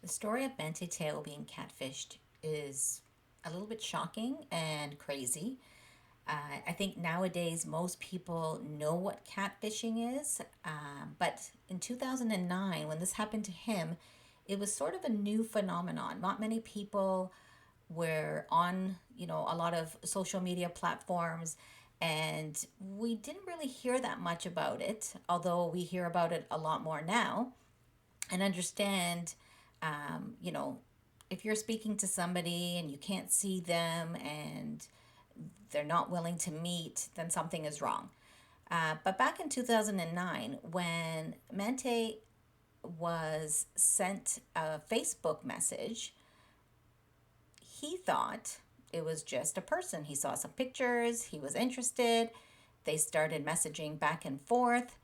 The story of Manti Te'o being catfished is a little bit shocking and crazy. I think nowadays most people know what catfishing is, but in 2009, when this happened to him, it was sort of a new phenomenon. Not many people were on, a lot of social media platforms, and we didn't really hear that much about it, although we hear about it a lot more now and understand, um, you know, if you're speaking to somebody and you can't see them and they're not willing to meet, then something is wrong. But back in 2009, when Mente was sent a Facebook message, he thought it was just a person. He saw some pictures, he was interested, they started messaging back and forth.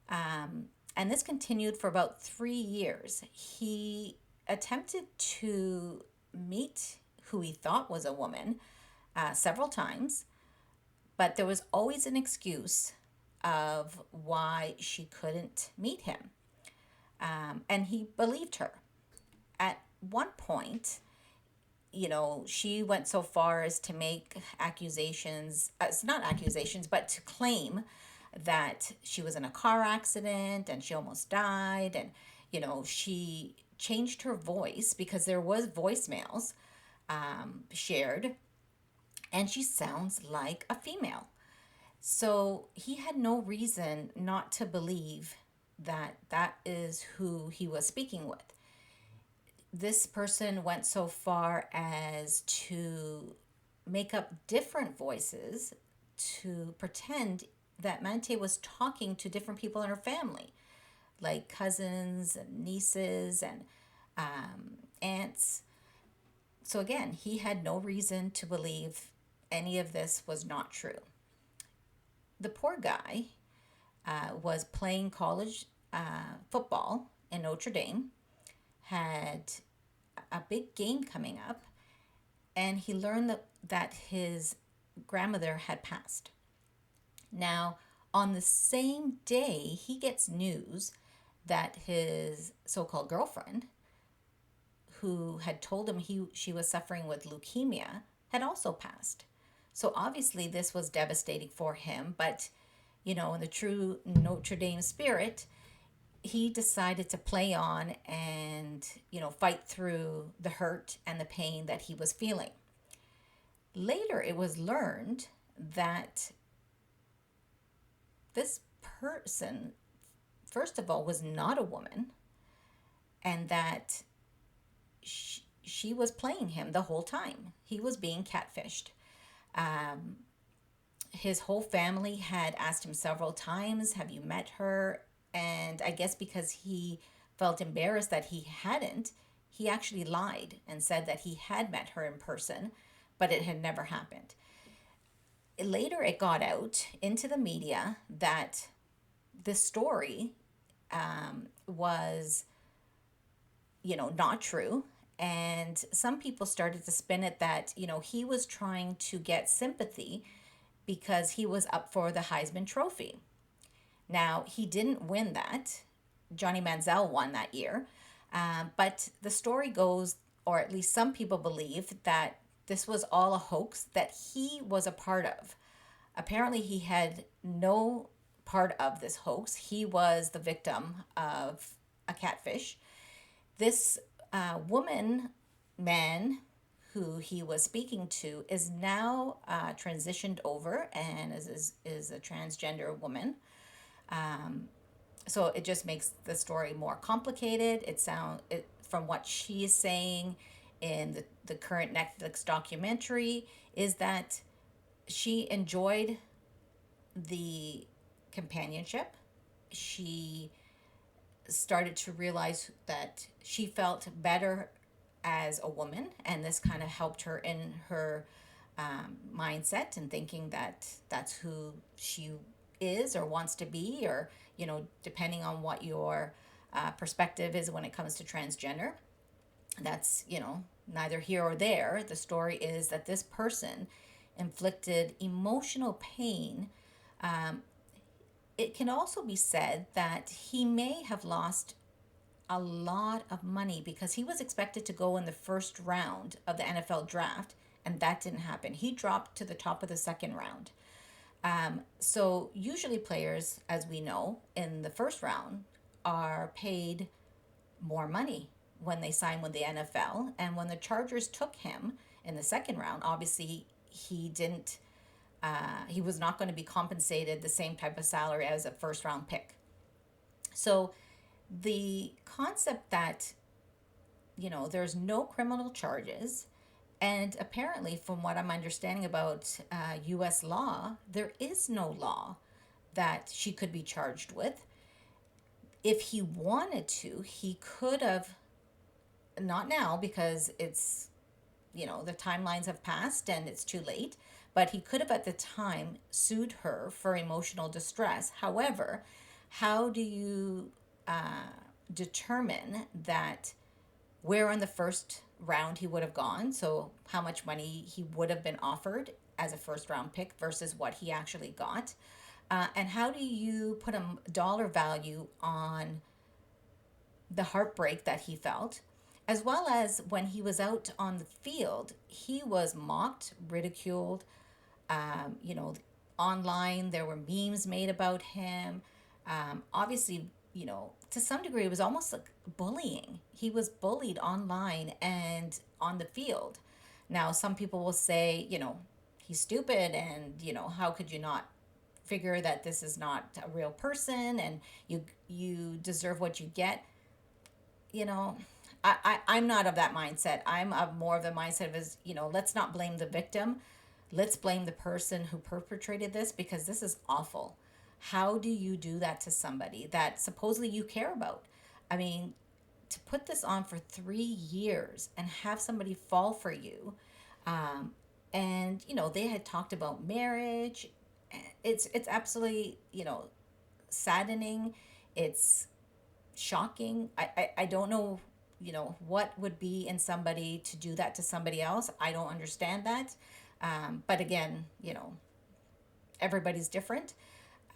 And this continued for about 3 years. He attempted to meet who he thought was a woman several times, but there was always an excuse of why she couldn't meet him. And he believed her. At one point, she went so far as to make accusations, it's not accusations, but to claim that she was in a car accident and she almost died. And, she changed her voice because there was voicemails shared, and she sounds like a female. So he had no reason not to believe that that is who he was speaking with. This person went so far as to make up different voices to pretend that Mante was talking to different people in her family, like cousins and nieces and aunts. So again, he had no reason to believe any of this was not true. The poor guy was playing college football in Notre Dame, had a big game coming up, and he learned that his grandmother had passed. Now, on the same day, he gets news that his so called girlfriend, who had told him she was suffering with leukemia, had also passed. So obviously, this was devastating for him, but in the true Notre Dame spirit, he decided to play on and, fight through the hurt and the pain that he was feeling. Later, it was learned that this person, first of all, was not a woman, and that she was playing him the whole time. He was being catfished. Um, his whole family had asked him several times, "Have you met her?" And I guess because he felt embarrassed that he hadn't, he actually lied and said that he had met her in person, but it had never happened. Later, it got out into the media that this story was, not true. And some people started to spin it that, he was trying to get sympathy because he was up for the Heisman Trophy. Now, he didn't win that. Johnny Manziel won that year. But the story goes, or at least some people believe, that this was all a hoax that he was a part of. Apparently, he had no part of this hoax. He was the victim of a catfish. This man who he was speaking to is now transitioned over and is a transgender woman. So it just makes the story more complicated. From what she is saying in the current Netflix documentary is that she enjoyed the companionship. She started to realize that she felt better as a woman, and this kind of helped her in her mindset and thinking that that's who she is or wants to be, or depending on what your perspective is when it comes to transgender. That's neither here or there. The story is that this person inflicted emotional pain. It can also be said that he may have lost a lot of money because he was expected to go in the first round of the NFL draft, and that didn't happen. He dropped to the top of the second round. So usually players, as we know, in the first round are paid more money when they sign with the NFL. And when the Chargers took him in the second round, obviously he didn't. He was not going to be compensated the same type of salary as a first round pick. So the concept that there's no criminal charges, and apparently, from what I'm understanding about U.S. law, there is no law that she could be charged with. If he wanted to, he could have, not now because the timelines have passed and it's too late, but he could have at the time sued her for emotional distress. However, how do you determine that where on the first round he would have gone? So, how much money he would have been offered as a first round pick versus what he actually got? And how do you put a dollar value on the heartbreak that he felt, as well as when he was out on the field, he was mocked, ridiculed. Um, you know, Online there were memes made about him. Obviously, to some degree, it was almost like bullying. He was bullied online and on the field. Now, some people will say, he's stupid, and how could you not figure that this is not a real person, and you deserve what you get. you know, I'm not of that mindset. I'm of more of the mindset of let's not blame the victim. Let's blame the person who perpetrated this because this is awful. How do you do that to somebody that supposedly you care about? I mean, to put this on for 3 years and have somebody fall for you, um, and they had talked about marriage. It's absolutely saddening. It's shocking. I don't know, what would be in somebody to do that to somebody else. I don't understand that. But again, everybody's different.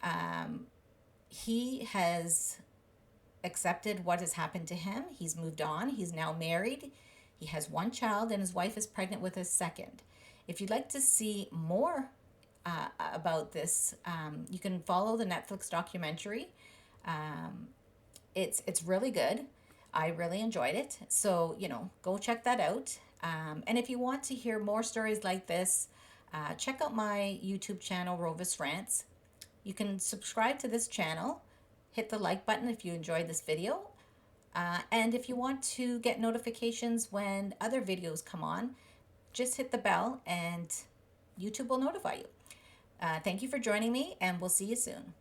Um, he has accepted what has happened to him. He's moved on. He's now married. He has one child, and his wife is pregnant with his second. If you'd like to see more about this, you can follow the Netflix documentary. Um, it's really good. I really enjoyed it. So go check that out. And if you want to hear more stories like this, check out my YouTube channel, Rovis Rants. You can subscribe to this channel. Hit the like button if you enjoyed this video. And if you want to get notifications when other videos come on, just hit the bell and YouTube will notify you. Thank you for joining me, and we'll see you soon.